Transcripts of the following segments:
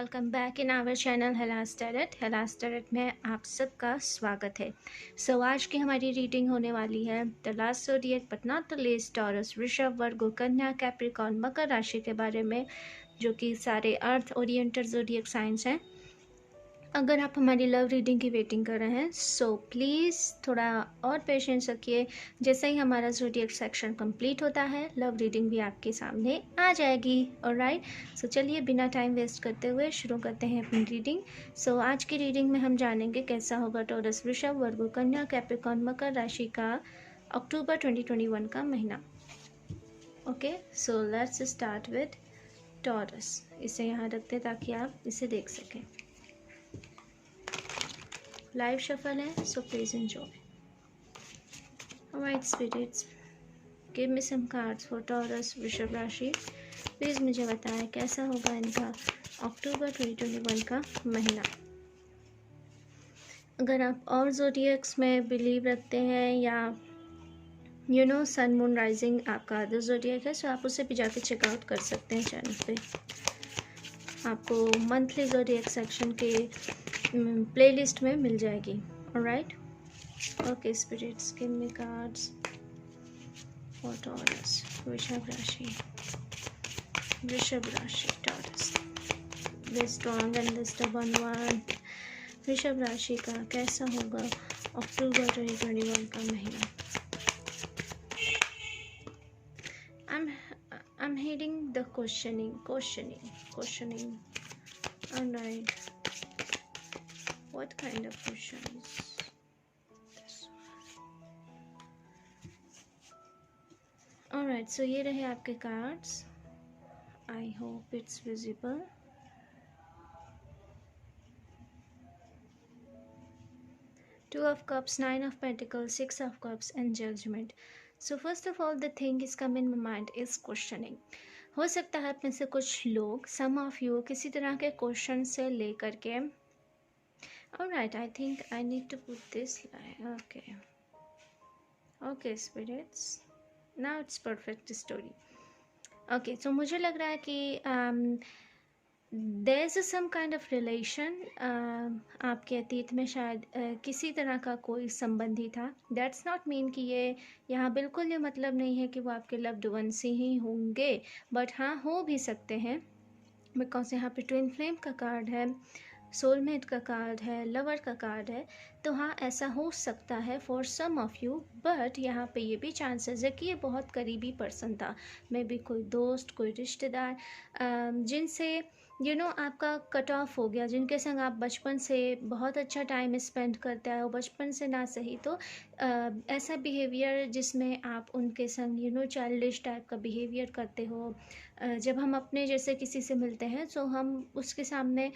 Welcome back in our channel हेलास tarot में आप सबका स्वागत है। आज की हमारी रीडिंग होने वाली है the last zodiac but not the least, taurus, वृषभ, वर्गो, कन्या, कैप्रिकॉर्न, मकर राशि के बारे में, जो कि सारे अर्थ ओरिएंटेड ज़ोडिएक साइंस हैं। अगर आप हमारी लव रीडिंग की वेटिंग कर रहे हैं सो प्लीज़ थोड़ा और पेशेंस रखिए। जैसे ही हमारा ज़ोडिएक सेक्शन कंप्लीट होता है लव रीडिंग भी आपके सामने आ जाएगी। ऑलराइट, सो चलिए बिना टाइम वेस्ट करते हुए शुरू करते हैं अपनी रीडिंग। आज की रीडिंग में हम जानेंगे कैसा होगा टॉरस, वृषभ, वर्गो, कन्या, कैप्रिकॉर्न, मकर राशि का अक्टूबर 2021 का महीना। Okay, so let's start with taurus. इसे यहाँ रखते ताकि आप इसे देख सकें। लाइव शफल है, so please enjoy. Alright spirits, give me some cards for Taurus वृषभ राशि। प्लीज़ मुझे बताएं कैसा होगा इनका अक्टूबर 2021 का महीना। अगर आप और ज़ोडिएक्स में बिलीव रखते हैं या सन मून राइजिंग आपका अदर ज़ोडिएक है, सो आप उसे भी जाके चेकआउट कर सकते हैं चैनल पे। आपको मंथली ज़ोडिएक सेक्शन के प्लेलिस्ट में मिल जाएगी। Alright, okay spirits, give me cards for Taurus वृषभ राशि। वृषभ राशि Taurus, the strong and the stubborn one. वृषभ राशि का कैसा होगा अक्टूबर 2021 का महीना। I'm hearing the questioning. Alright, what kind of questions? Alright, so ये रहे आपके cards. I hope it's visible. Two of Cups, Nine of Pentacles, Six of Cups and Judgment. So first of all, the thing is come in my mind is questioning. हो सकता है आप में से कुछ लोग, some of you, किसी तरह के क्वेश्चन से लेकर के Alright, I think I need to put this line. Okay spirits, now it's perfect story. Okay, so मुझे लग रहा है कि there's some kind of relation, आपके अतीत में शायद किसी तरह का कोई संबंधी था। That's not mean कि ये यहाँ बिल्कुल ये मतलब नहीं है कि वो आपके लव्ड वन से ही होंगे, बट हाँ हो भी सकते हैं, बिकॉज यहाँ पे ट्विन फ्लेम का कार्ड है, सोलमेट का कार्ड है, लवर का कार्ड है। तो हाँ ऐसा हो सकता है for some of you, but यहाँ पे ये भी चांसेस है कि ये बहुत करीबी पर्सन था, मे बी कोई दोस्त, कोई रिश्तेदार, जिनसे आपका कट ऑफ हो गया, जिनके संग आप बचपन से बहुत अच्छा टाइम स्पेंड करते आए हो, बचपन से ना सही तो ऐसा बिहेवियर जिसमें आप उनके संग चाइल्डिश टाइप का बिहेवियर करते हो। जब हम अपने जैसे किसी से मिलते हैं तो हम उसके सामने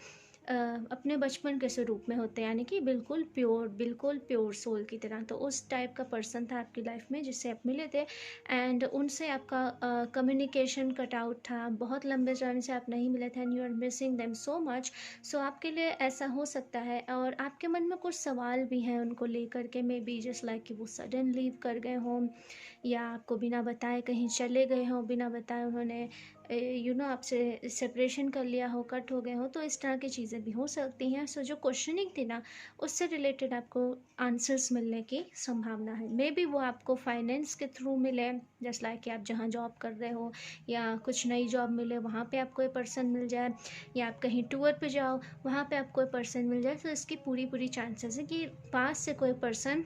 अपने बचपन के स्वरूप में होते हैं, यानी कि बिल्कुल प्योर सोल की तरह। तो उस टाइप का पर्सन था आपकी लाइफ में जिससे आप मिले थे, एंड उनसे आपका कम्युनिकेशन कट आउट था, बहुत लंबे टाइम से आप नहीं मिले थे, and you are missing them so much. So आपके लिए ऐसा हो सकता है, और आपके मन में कुछ सवाल भी हैं उनको लेकर के, मे बी जस्ट लाइक कि वो सडन लीव कर गए हों, या आपको बिना बताए कहीं चले गए हों, बिना बताए उन्होंने आपसे सेपरेशन कर लिया हो, कट हो गए हो, तो इस तरह की चीज़ें भी हो सकती हैं। सो जो क्वेश्चनिंग थी ना, उससे रिलेटेड आपको आंसर्स मिलने की संभावना है। मे बी वो आपको फाइनेंस के थ्रू मिले, जस्ट लाइक कि आप जहाँ जॉब कर रहे हो या कुछ नई जॉब मिले, वहाँ पे आपको कोई पर्सन मिल जाए, या आप कहीं टूर पे जाओ वहाँ पे आपको कोई पर्सन मिल जाए। तो इसकी पूरी चांसेस है कि पास से कोई पर्सन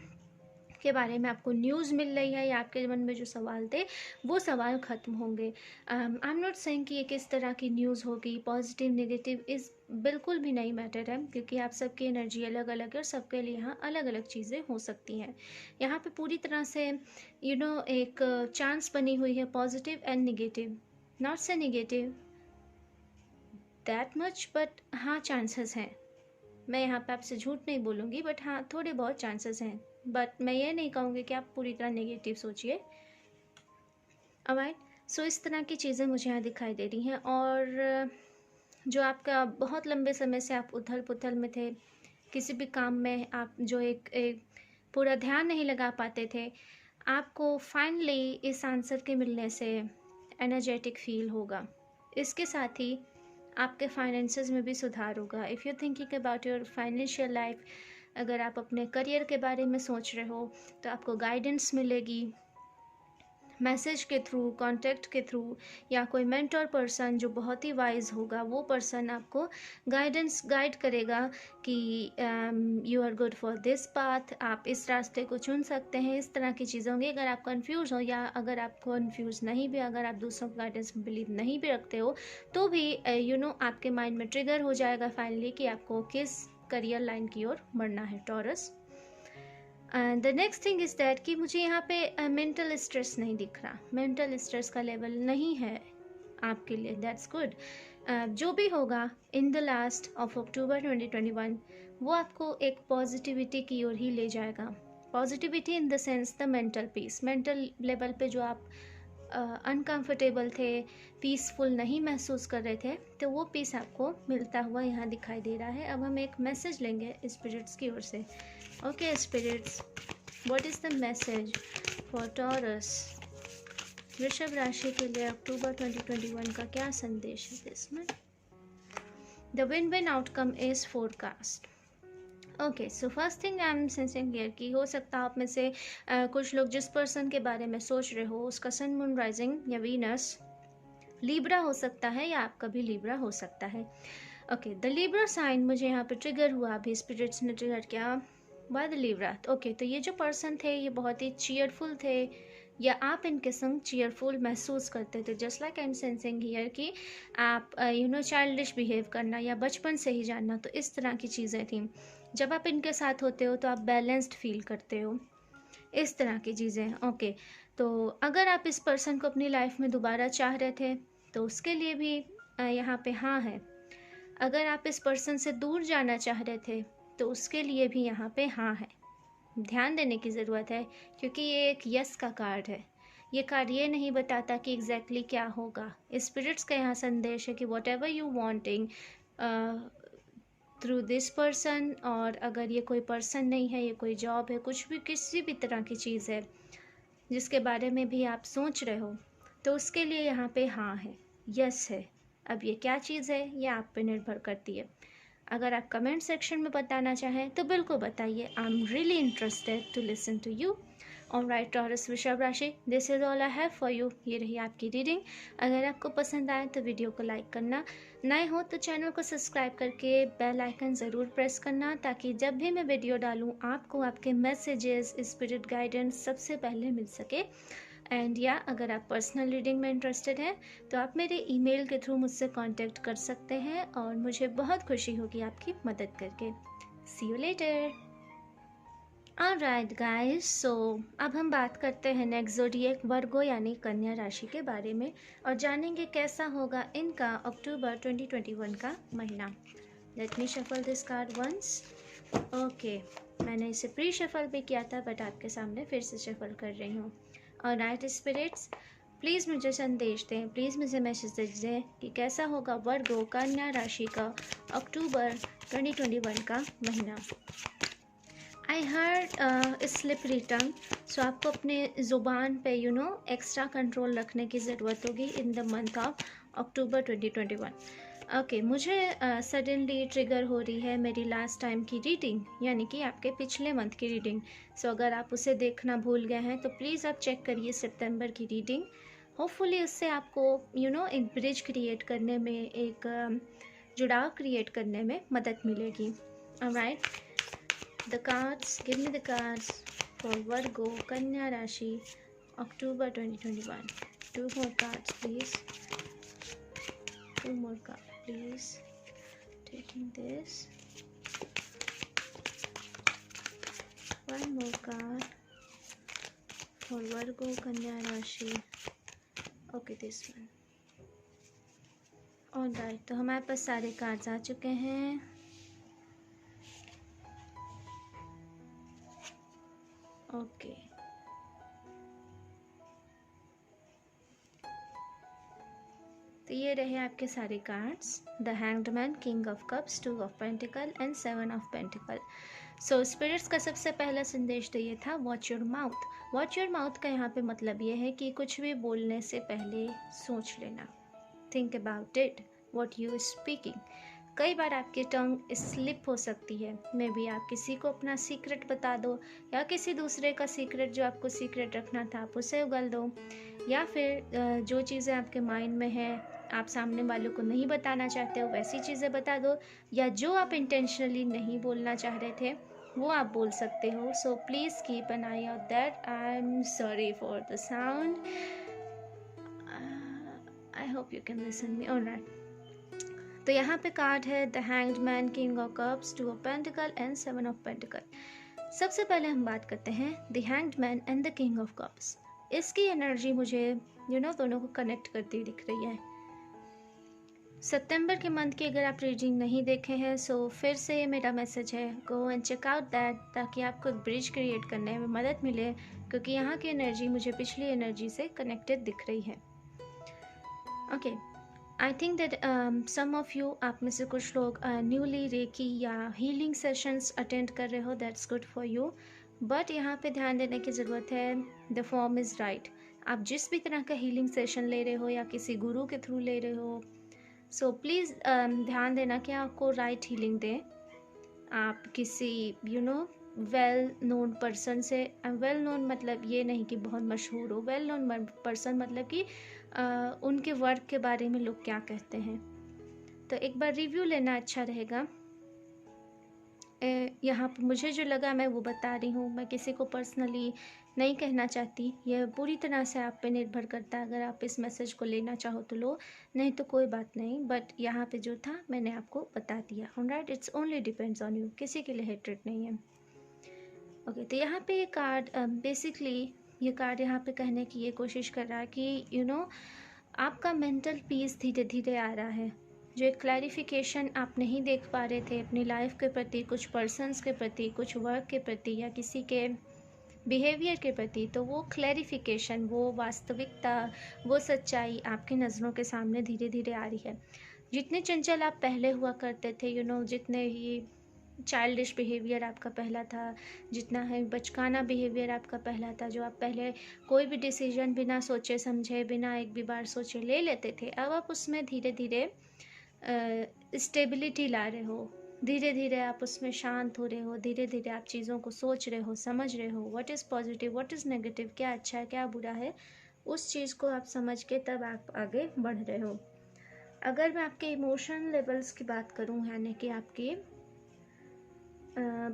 के बारे में आपको न्यूज़ मिल रही है, या आपके मन में जो सवाल थे वो सवाल ख़त्म होंगे। आई एम नॉट सेइंग कि ये किस तरह की न्यूज़ होगी, पॉजिटिव नेगेटिव, इस बिल्कुल भी नहीं मैटर है, क्योंकि आप सबकी एनर्जी अलग अलग है और सबके लिए यहाँ अलग अलग चीज़ें हो सकती हैं। यहाँ पे पूरी तरह से एक चांस बनी हुई है, पॉजिटिव एंड नेगेटिव, नॉट से नेगेटिव दैट मच, बट हाँ चांसेस हैं। मैं यहाँ पे आपसे झूठ नहीं बोलूँगी, बट हाँ थोड़े बहुत चांसेस हैं, बट मैं ये नहीं कहूँगी कि आप पूरी तरह नेगेटिव सोचिए। ऑलराइट, सो इस तरह की चीज़ें मुझे यहाँ दिखाई दे रही हैं। और जो आपका बहुत लंबे समय से आप उथल पुथल में थे, किसी भी काम में आप जो एक पूरा ध्यान नहीं लगा पाते थे, आपको फाइनली इस आंसर के मिलने से एनर्जेटिक फील होगा। इसके साथ ही आपके फाइनेंसेस में भी सुधार होगा। If you thinking about your financial life, अगर आप अपने करियर के बारे में सोच रहे हो तो आपको गाइडेंस मिलेगी मैसेज के थ्रू, कॉन्टेक्ट के थ्रू, या कोई मेंटर पर्सन जो बहुत ही वाइज होगा, वो पर्सन आपको गाइड करेगा कि you are good for this path, आप इस रास्ते को चुन सकते हैं। इस तरह की चीज़ें होंगी। अगर आप कंफ्यूज हो या अगर आप कंफ्यूज नहीं भी, अगर आप दूसरों के गाइडेंस में बिलीव नहीं भी रखते हो, तो भी आपके माइंड में ट्रिगर हो जाएगा फाइनली कि आपको किस करियर लाइन की ओर बढ़ना है, taurus. And the next thing is that कि मुझे यहाँ पे मेंटल स्ट्रेस नहीं दिख रहा, मेंटल स्ट्रेस का लेवल नहीं है आपके लिए, दैट्स गुड। जो भी होगा इन द लास्ट ऑफ अक्टूबर 2021, वो आपको एक पॉजिटिविटी की ओर ही ले जाएगा। Positivity in the sense the mental peace, mental level पे जो आप अनकंफर्टेबल थे, पीसफुल नहीं महसूस कर रहे थे, तो वो पीस आपको मिलता हुआ यहाँ दिखाई दे रहा है। अब हम एक मैसेज लेंगे स्पिरिट्स की ओर से। Okay spirits, what is the message for Taurus, वृषभ राशि के लिए अक्टूबर 2021 का क्या संदेश है इसमें? The win win outcome is forecast. Okay, so first thing I am sensing here कि हो सकता है आप में से कुछ लोग जिस पर्सन के बारे में सोच रहे हो उसका सन, मून, राइजिंग या वीनस लीब्रा हो सकता है, या आपका भी लीब्रा हो सकता है। ओके, द लीब्रा साइन मुझे यहाँ पे ट्रिगर हुआ, अभी स्पिरिट्स ने ट्रिगर किया बाय द लीब्रा। ओके, तो ये जो पर्सन थे ये बहुत ही चीयरफुल थे, या आप इनके संग चीयरफुल महसूस करते थे। Just like I am sensing here कि आप चाइल्डिश बिहेव करना या बचपन से ही जानना, तो इस तरह की चीज़ें थी। जब आप इनके साथ होते हो तो आप बैलेंस्ड फील करते हो, इस तरह की चीज़ें। ओके, तो अगर आप इस पर्सन को अपनी लाइफ में दोबारा चाह रहे थे तो उसके लिए भी यहाँ पे हाँ है। अगर आप इस पर्सन से दूर जाना चाह रहे थे तो उसके लिए भी यहाँ पे हाँ है। ध्यान देने की ज़रूरत है क्योंकि ये एक यस का कार्ड है। ये कार्ड ये नहीं बताता कि एग्जैक्टली क्या होगा। स्पिरिट्स का यहाँ संदेश है कि what ever you wanting through this person, और अगर ये कोई पर्सन नहीं है, ये कोई जॉब है, कुछ भी किसी भी तरह की चीज़ है जिसके बारे में भी आप सोच रहे हो, तो उसके लिए यहाँ पे हाँ है, यस है। अब ये क्या चीज़ है ये आप पे निर्भर करती है। अगर आप कमेंट सेक्शन में बताना चाहें तो बिल्कुल बताइए, I am really interested to listen to you. Alright Taurus वृषभ राशि, this is all I have for you. ये रही आपकी रीडिंग। अगर आपको पसंद आए तो वीडियो को लाइक करना, नए हो तो चैनल को सब्सक्राइब करके बेल आइकन ज़रूर प्रेस करना, ताकि जब भी मैं वीडियो डालूँ आपको आपके मैसेजेस, स्पिरिट गाइडेंस सबसे पहले मिल सके। एंड या अगर आप पर्सनल रीडिंग में इंटरेस्टेड हैं तो आप मेरे ईमेल के थ्रू मुझसे कांटेक्ट कर सकते हैं, और मुझे बहुत खुशी होगी आपकी मदद करके। सी यू लेटर। ऑलराइट गाइस, सो अब हम बात करते हैं नेक्स्ट ज़ोडिएक वर्गो यानी कन्या राशि के बारे में, और जानेंगे कैसा होगा इनका अक्टूबर 2021 का महीना। Let me shuffle this card once. Okay, मैंने इसे प्री शफल भी किया था बट आपके सामने फिर से शफल कर रही हूँ। ऑलराइट स्पिरिट्स, प्लीज़ मुझे संदेश दें, प्लीज़ मुझे मैसेज दें कि कैसा होगा वर्गो कन्या राशि का अक्टूबर 2021 का महीना। आई हर्ड स्लिपरी टंग, सो आपको अपने ज़ुबान पे एक्स्ट्रा कंट्रोल रखने की ज़रूरत होगी in the month of October 2021। Okay, मुझे सडनली ट्रिगर हो रही है मेरी लास्ट टाइम की रीडिंग, यानी कि आपके पिछले मंथ की रीडिंग। सो अगर आप उसे देखना भूल गए हैं तो प्लीज़ आप चेक करिए सितंबर की रीडिंग। होपफुली उससे आपको एक ब्रिज क्रिएट करने में, एक जुड़ाव क्रिएट करने में मदद मिलेगी। Alright, the cards, give me the cards for Virgo Kanya Rashi October 2021. Two more cards please, two more cards please. Taking this, one more card for Virgo Kanya Rashi. Okay, this one. Alright, तो हमारे पास सारे cards आ चुके हैं। Okay, तो ये रहे आपके सारे cards. The hanged man, king of cups, two of pentacle and seven of pentacle. So spirits का सबसे पहला संदेश तो ये था, watch your mouth. Watch your mouth का यहाँ पे मतलब ये है कि कुछ भी बोलने से पहले सोच लेना, think about it, what you are speaking. कई बार आपकी टंग स्लिप हो सकती है, मे बी आप किसी को अपना सीक्रेट बता दो, या किसी दूसरे का सीक्रेट जो आपको सीक्रेट रखना था आप उसे उगल दो, या फिर जो चीज़ें आपके माइंड में है आप सामने वालों को नहीं बताना चाहते हो वैसी चीज़ें बता दो, या जो आप इंटेंशनली नहीं बोलना चाह रहे थे वो आप बोल सकते हो. So please keep an I on that. I am sorry for the sound. I hope you can listen me. Alright, तो यहाँ पे कार्ड है the hanged man, king of cups, two of pentacle and seven of pentacle. सबसे पहले हम बात करते हैं the hanged man and the king of cups. इसकी एनर्जी मुझे दोनों को कनेक्ट करती हुई दिख रही है. सितंबर के मंथ की अगर आप रीडिंग नहीं देखे हैं सो फिर से ये मेरा मैसेज है, go and check out that, ताकि आपको एक ब्रिज क्रिएट करने में मदद मिले, क्योंकि यहाँ की एनर्जी मुझे पिछली एनर्जी से कनेक्टेड दिख रही है. Okay, I think that some of you, आप में से कुछ लोग न्यूली रेकी या हीलिंग सेशंस अटेंड कर रहे हो, that's good for you. But यहाँ पे ध्यान देने की ज़रूरत है, द फॉर्म इज़ राइट. आप जिस भी तरह का हीलिंग सेशन ले रहे हो या किसी गुरु के थ्रू ले रहे हो, सो प्लीज़ ध्यान देना कि आपको राइट हीलिंग दें. आप किसी वेल नोन पर्सन से, वेल नोन मतलब ये नहीं कि बहुत मशहूर हो, वेल नोन पर्सन मतलब कि उनके वर्क के बारे में लोग क्या कहते हैं, तो एक बार रिव्यू लेना अच्छा रहेगा. यहाँ पर मुझे जो लगा मैं वो बता रही हूँ, मैं किसी को पर्सनली नहीं कहना चाहती, यह पूरी तरह से आप पे निर्भर करता है. अगर आप इस मैसेज को लेना चाहो तो लो, नहीं तो कोई बात नहीं. बट यहाँ पे जो था मैंने आपको बता दिया. Alright, it's only depends on you, किसी के लिए हेट्रेड नहीं है. ओके, तो यहाँ पे ये कार्ड बेसिकली, ये कार्ड यहाँ पे कहने की ये कोशिश कर रहा है कि आपका मेंटल पीस धीरे धीरे आ रहा है. जो एक क्लैरिफिकेशन आप नहीं देख पा रहे थे अपनी लाइफ के प्रति, कुछ पर्सन्स के प्रति, कुछ वर्क के प्रति या किसी के बिहेवियर के प्रति, तो वो क्लैरिफिकेशन, वो वास्तविकता, वो सच्चाई आपकी नज़रों के सामने धीरे धीरे आ रही है. जितने चंचल आप पहले हुआ करते थे, जितने ही चाइल्डिश बिहेवियर आपका पहला था, जितना है बचकाना बिहेवियर आपका पहला था, जो आप पहले कोई भी डिसीजन बिना सोचे समझे, बिना एक भी बार सोचे ले लेते थे, अब आप उसमें धीरे धीरे स्टेबिलिटी ला रहे हो. धीरे धीरे आप उसमें शांत हो रहे हो, धीरे धीरे आप चीज़ों को सोच रहे हो, समझ रहे हो, what is positive, what is negative, क्या अच्छा है क्या बुरा है, उस चीज़ को आप समझ के तब आप आगे बढ़ रहे हो. अगर मैं आपके इमोशन लेवल्स की बात करूं, यानी कि आपकी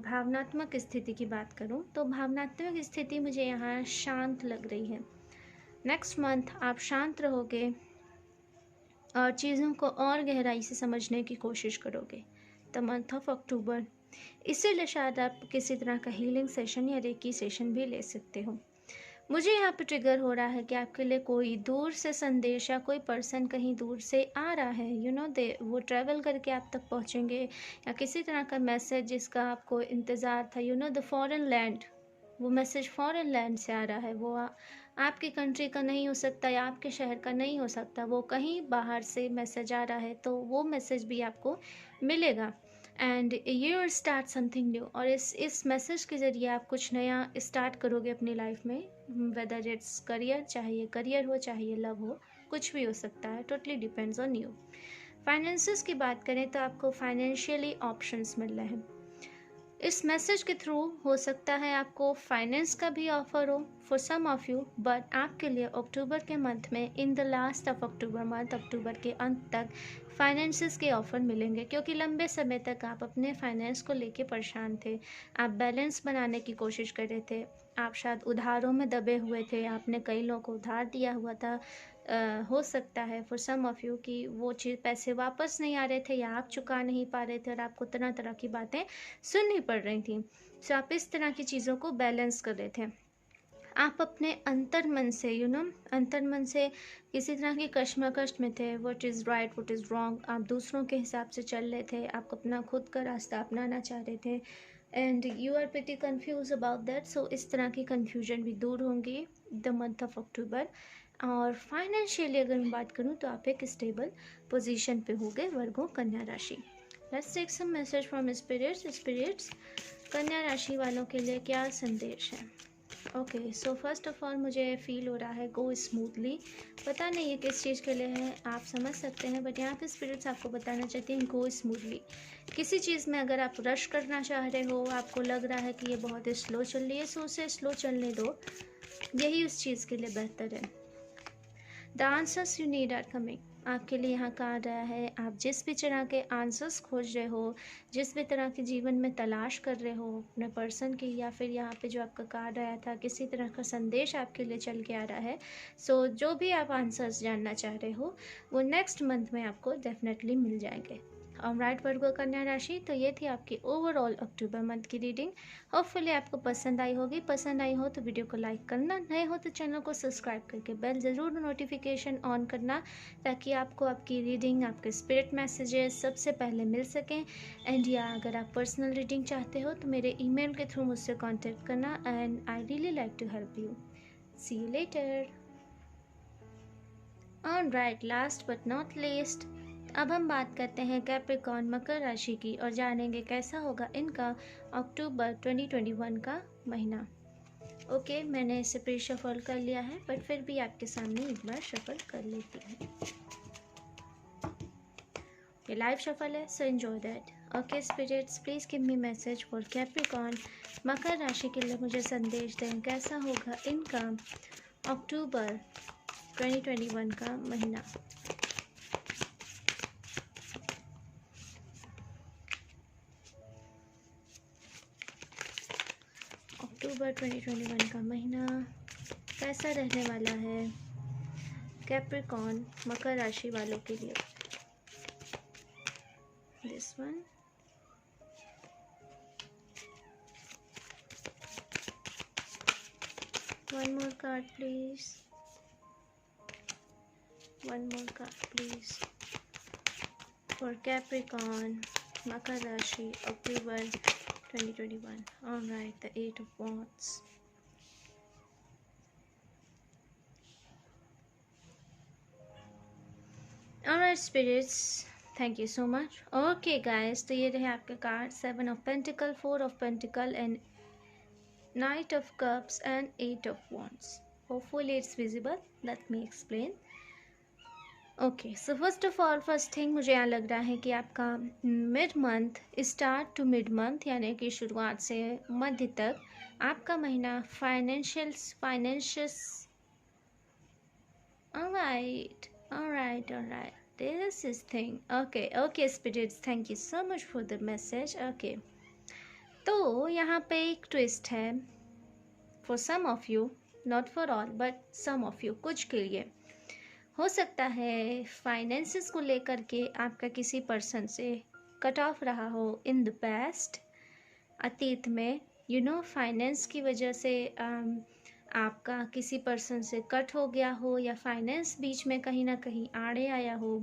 भावनात्मक स्थिति की बात करूं, तो भावनात्मक स्थिति मुझे यहाँ शांत लग रही है. नेक्स्ट मंथ आप शांत रहोगे और चीज़ों को और गहराई से समझने की कोशिश करोगे, द मंथ ऑफ अक्टूबर. इसीलिए शायद आप किसी तरह का हीलिंग सेशन या रेकी सेशन भी ले सकते हो. मुझे यहाँ पे ट्रिगर हो रहा है कि आपके लिए कोई दूर से संदेश या कोई पर्सन कहीं दूर से आ रहा है, दे वो ट्रैवल करके आप तक पहुँचेंगे, या किसी तरह का मैसेज जिसका आपको इंतज़ार था, द फॉरेन लैंड, वो मैसेज फॉरेन लैंड से आ रहा है. वो आपकी कंट्री का नहीं हो सकता या आपके शहर का नहीं हो सकता, वो कहीं बाहर से मैसेज आ रहा है, तो वो मैसेज भी आपको मिलेगा. And you will start something new, और इस मैसेज के ज़रिए आप कुछ नया स्टार्ट करोगे अपनी लाइफ में, वेदर इट्स करियर, चाहे ये करियर हो, चाहे ये लव हो, कुछ भी हो सकता है, totally depends on you. Finances की बात करें तो आपको फाइनेंशियली ऑप्शंस मिल रहे हैं. इस मैसेज के थ्रू हो सकता है आपको फाइनेंस का भी ऑफर हो for some of you, but आपके लिए अक्टूबर के मंथ में, in the last of October month, अक्टूबर के अंत तक फाइनेंसेस के ऑफ़र मिलेंगे, क्योंकि लंबे समय तक आप अपने फाइनेंस को लेके परेशान थे. आप बैलेंस बनाने की कोशिश कर रहे थे, आप शायद उधारों में दबे हुए थे, आपने कई लोगों को उधार दिया हुआ था. हो सकता है फॉर सम ऑफ यू कि वो चीज़, पैसे वापस नहीं आ रहे थे या आप चुका नहीं पा रहे थे और आपको तरह तरह की बातें सुननी पड़ रही थी. सो आप इस तरह की चीज़ों को बैलेंस कर रहे थे. आप अपने अंतर मन से अंतर मन से किसी तरह की कश्मकश में थे. What is right, what is wrong, आप दूसरों के हिसाब से चल रहे थे, आप अपना खुद का रास्ता अपनाना चाह रहे थे, and you are pretty confuse about that. So इस तरह की कन्फ्यूजन भी दूर होंगी द मंथ ऑफ अक्टूबर. और फाइनेंशियली अगर मैं बात करूँ तो आप एक स्टेबल पोजीशन पे होंगे, वर्गों कन्या राशि. Let's take some message from spirits. कन्या राशि वालों के लिए क्या संदेश है? Okay, so first of all मुझे फील हो रहा है गो स्मूथली। पता नहीं ये किस चीज़ के लिए है, आप समझ सकते हैं, बट यहाँ पे स्पिरिट्स आपको बताना चाहती हैं गो स्मूथली। किसी चीज़ में अगर आप रश करना चाह रहे हो, आपको लग रहा है कि ये बहुत ही स्लो चल रही है, सो उसे स्लो चलने दो, यही उस चीज़ के लिए बेहतर है। The answers you need are coming, आपके लिए यहाँ कहा गया है। आप जिस भी तरह के आंसर्स खोज रहे हो, जिस भी तरह के जीवन में तलाश कर रहे हो अपने पर्सन की, या फिर यहाँ पे जो आपका कार्ड आया था किसी तरह का संदेश आपके लिए चल के आ रहा है, सो जो भी आप आंसर्स जानना चाह रहे हो वो नेक्स्ट मंथ में आपको डेफिनेटली मिल जाएंगे। ऑलराइट वर्गो कन्या राशि, तो ये थी आपकी ओवरऑल अक्टूबर मंथ की रीडिंग। होपफुली आपको पसंद आई होगी। पसंद आई हो तो वीडियो को लाइक करना, नए हो तो चैनल को सब्सक्राइब करके बेल ज़रूर नोटिफिकेशन ऑन करना, ताकि आपको आपकी रीडिंग, आपके स्पिरिट मैसेजेस सबसे पहले मिल सकें। एंड या अगर आप पर्सनल रीडिंग चाहते हो तो मेरे ईमेल के थ्रू मुझसे कॉन्टेक्ट करना, and I really like to help you. See you later. Alright, last but not least, अब हम बात करते हैं कैप्रिकॉर्न मकर राशि की और जानेंगे कैसा होगा इनका अक्टूबर 2021 का महीना। ओके, मैंने इसे प्री शफल कर लिया है, बट फिर भी आपके सामने एक बार शफल कर लेती हूँ। ये लाइव शफल है, so enjoy that. Okay spirits, please give me message for Capricorn मकर राशि के लिए। मुझे संदेश दें कैसा होगा इनका अक्टूबर 2021 का महीना। अक्टूबर 2021 का महीना कैसा रहने वाला है कैप्रिकॉर्न मकर राशि वालों के लिए। This one, one more card please, one more card please for Capricorn मकर राशि October 2021. All right, the Eight of Wands. All right, spirits. Thank you so much. Okay, guys. तो ये रहे आपके card, 7 of Pentacle, 4 of Pentacle, and Knight of Cups and 8 of Wands. Hopefully, it's visible. Let me explain. Okay, so first of all, first thing मुझे यहाँ लग रहा है कि आपका mid month, start to mid month, यानी कि शुरुआत से मध्य तक आपका महीना financially alright alright alright, this is thing. Okay okay spirits, thank you so much for the message. Okay, तो यहाँ पे एक ट्विस्ट है for some of you, not for all but some of you, कुछ के लिए हो सकता है फाइनेंसिस को लेकर के आपका किसी पर्सन से कट ऑफ रहा हो इन द पास्ट, अतीत में। यू नो, फाइनेंस की वजह से आपका किसी पर्सन से कट हो गया हो, या फाइनेंस बीच में कहीं ना कहीं आड़े आया हो,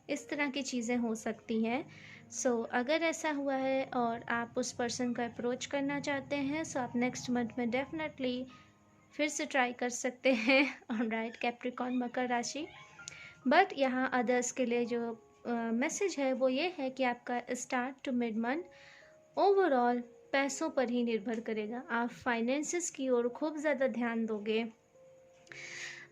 इस तरह की चीज़ें हो सकती हैं। सो अगर ऐसा हुआ है और आप उस पर्सन को अप्रोच करना चाहते हैं, सो आप नेक्स्ट मंथ में डेफिनेटली फिर से ट्राई कर सकते हैं। ऑलराइट कैप्रिकॉर्न मकर राशि, बट यहाँ अदर्स के लिए जो मैसेज है वो ये है कि आपका start to mid month overall पैसों पर ही निर्भर करेगा। आप फाइनेंसिस की ओर खूब ज़्यादा ध्यान दोगे।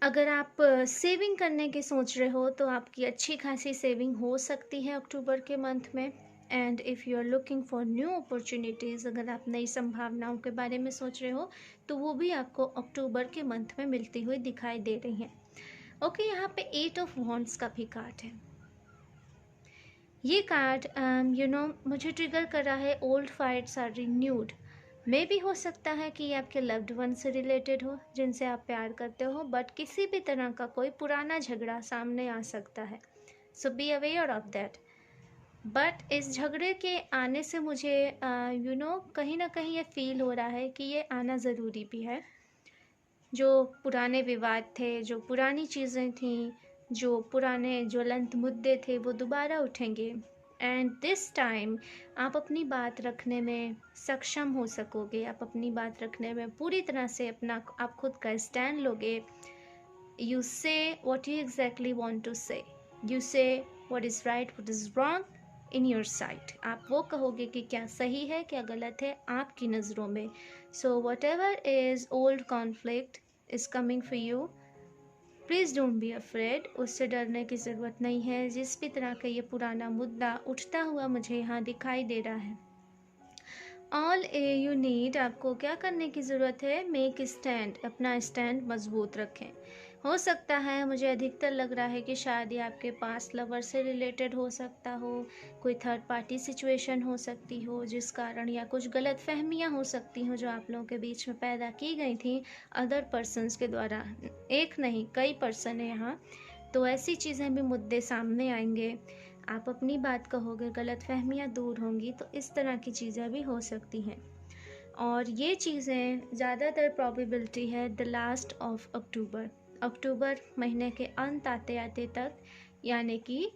अगर आप सेविंग करने की सोच रहे हो तो आपकी अच्छी खासी सेविंग हो सकती है अक्टूबर के मंथ में। And if you are looking for new opportunities, अगर आप नई संभावनाओं के बारे में सोच रहे हो तो वो भी आपको अक्टूबर के मंथ में मिलती हुई दिखाई दे रही हैं। ओके, यहाँ पे 8 ऑफ वॉन्ड्स का भी कार्ड है। ये कार्ड मुझे ट्रिगर कर रहा है ओल्ड फाइट्स आर रिन्यूड। मे भी हो सकता है कि ये आपके लव्ड वन से रिलेटेड हो, जिनसे आप प्यार करते हो, बट किसी भी तरह का कोई पुराना झगड़ा सामने आ सकता है। So be aware of that. But इस झगड़े के आने से मुझे कहीं ना कहीं ये फील हो रहा है कि ये आना ज़रूरी भी है। जो पुराने विवाद थे, जो पुरानी चीज़ें थीं, जो पुराने ज्वलंत मुद्दे थे, वो दोबारा उठेंगे। एंड दिस टाइम आप अपनी बात रखने में सक्षम हो सकोगे। आप अपनी बात रखने में पूरी तरह से आप खुद का स्टैंड लोगे। You say what you exactly want to say, you say what is right, what is wrong in your sight, आप वो कहोगे कि क्या सही है क्या गलत है आपकी नज़रों में। So what ever is old conflict is coming for you, please don't be afraid, उससे डरने की ज़रूरत नहीं है। जिस भी तरह का ये पुराना मुद्दा उठता हुआ मुझे यहाँ दिखाई दे रहा है, ऑल यू नीड, आपको क्या करने की ज़रूरत है, मेक स्टैंड, अपना स्टैंड मजबूत रखें। हो सकता है, मुझे अधिकतर लग रहा है कि शायद ये आपके पास लवर से रिलेटेड हो सकता हो, कोई थर्ड पार्टी सिचुएशन हो सकती हो जिस कारण, या कुछ गलत फहमियाँ हो सकती हो जो आप लोगों के बीच में पैदा की गई थी अदर पर्सनस के द्वारा। एक नहीं, कई पर्सन है यहाँ, तो ऐसी चीज़ें भी मुद्दे सामने आएंगे। आप अपनी बात कहोगे, गलत फहमियाँ दूर होंगी, तो इस तरह की चीज़ें भी हो सकती हैं। और ये चीज़ें ज़्यादातर प्रॉबिलिटी है द लास्ट ऑफ अक्टूबर, अक्टूबर महीने के अंत आते आते तक, यानी कि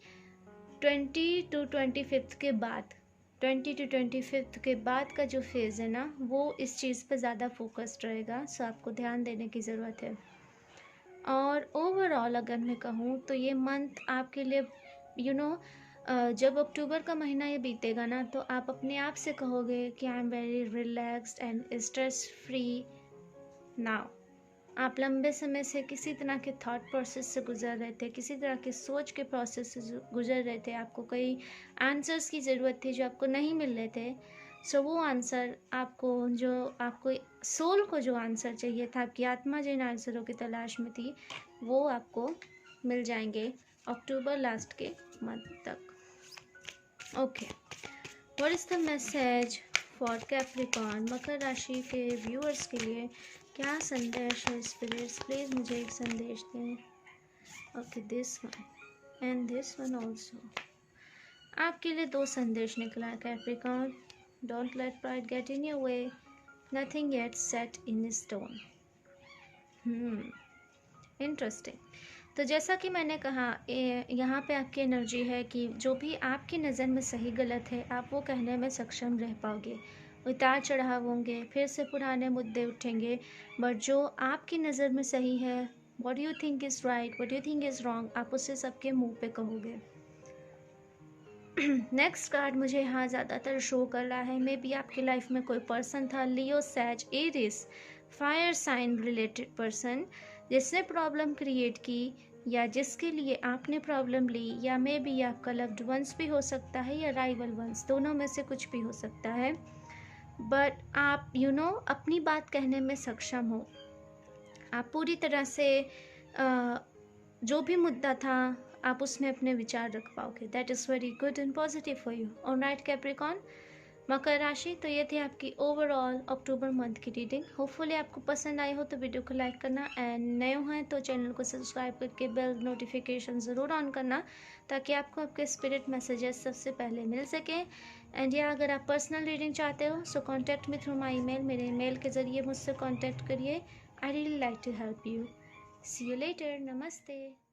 20 to 25 के बाद, 20 to 25 के बाद का जो फेज़ है ना, वो इस चीज़ पे ज़्यादा फोकस्ड रहेगा। सो आपको ध्यान देने की ज़रूरत है। और ओवरऑल अगर मैं कहूँ तो ये मंथ आपके लिए जब अक्टूबर का महीना ये बीतेगा ना, तो आप अपने आप से कहोगे कि I am very relaxed and stress free now. आप लंबे समय से किसी तरह के थॉट प्रोसेस से गुजर रहे थे, किसी तरह के सोच के प्रोसेस से गुजर रहे थे, आपको कई आंसर्स की ज़रूरत थी जो आपको नहीं मिल रहे थे। सो वो आंसर आपको सोल को जो आंसर चाहिए था, आपकी आत्मा जिन आंसरों की तलाश में थी, वो आपको मिल जाएंगे अक्टूबर लास्ट के मंथ तक। Okay, what is the message for Capricorn, मकर राशि के व्यूअर्स के लिए क्या संदेश है स्पिरिट्स, प्लीज़ मुझे एक संदेश दें। Okay, this one and this one also. आपके लिए 2 संदेश निकला Capricorn. Don't let pride get in your way, nothing yet set in stone. Interesting. तो जैसा कि मैंने कहा, यहाँ पे आपकी एनर्जी है कि जो भी आपकी नज़र में सही गलत है, आप वो कहने में सक्षम रह पाओगे। उतार चढ़ाव होंगे, फिर से पुराने मुद्दे उठेंगे, बट जो आपकी नज़र में सही है, what you think is right, what you think is wrong, आप उसे सबके मुंह पे कहोगे। नेक्स्ट कार्ड मुझे यहाँ ज़्यादातर शो कर रहा है, मे बी आपकी लाइफ में कोई पर्सन था, Leo, Sag, Aries, fire sign related person, जिसने प्रॉब्लम क्रिएट की या जिसके लिए आपने प्रॉब्लम ली, या मे बी आपका लव्ड वंस भी हो सकता है या राइवल वंस, दोनों में से कुछ भी हो सकता है। बट आप अपनी बात कहने में सक्षम हो, आप पूरी तरह से जो भी मुद्दा था आप उसमें अपने विचार रख पाओगे। That is very good and positive for you. Alright Capricorn, मकर राशि, तो ये थी आपकी ओवरऑल अक्टूबर मंथ की रीडिंग। होपफुली आपको पसंद आई हो तो वीडियो को लाइक करना, एंड नए हैं तो चैनल को सब्सक्राइब करके बेल नोटिफिकेशन ज़रूर ऑन करना, ताकि आपको आपके स्पिरिट मैसेजेस सबसे पहले मिल सकें। एंड या अगर आप पर्सनल रीडिंग चाहते हो, so contact me through my email, मेरे ईमेल के ज़रिए मुझसे कॉन्टैक्ट करिए। I really like to help you. See you later, नमस्ते।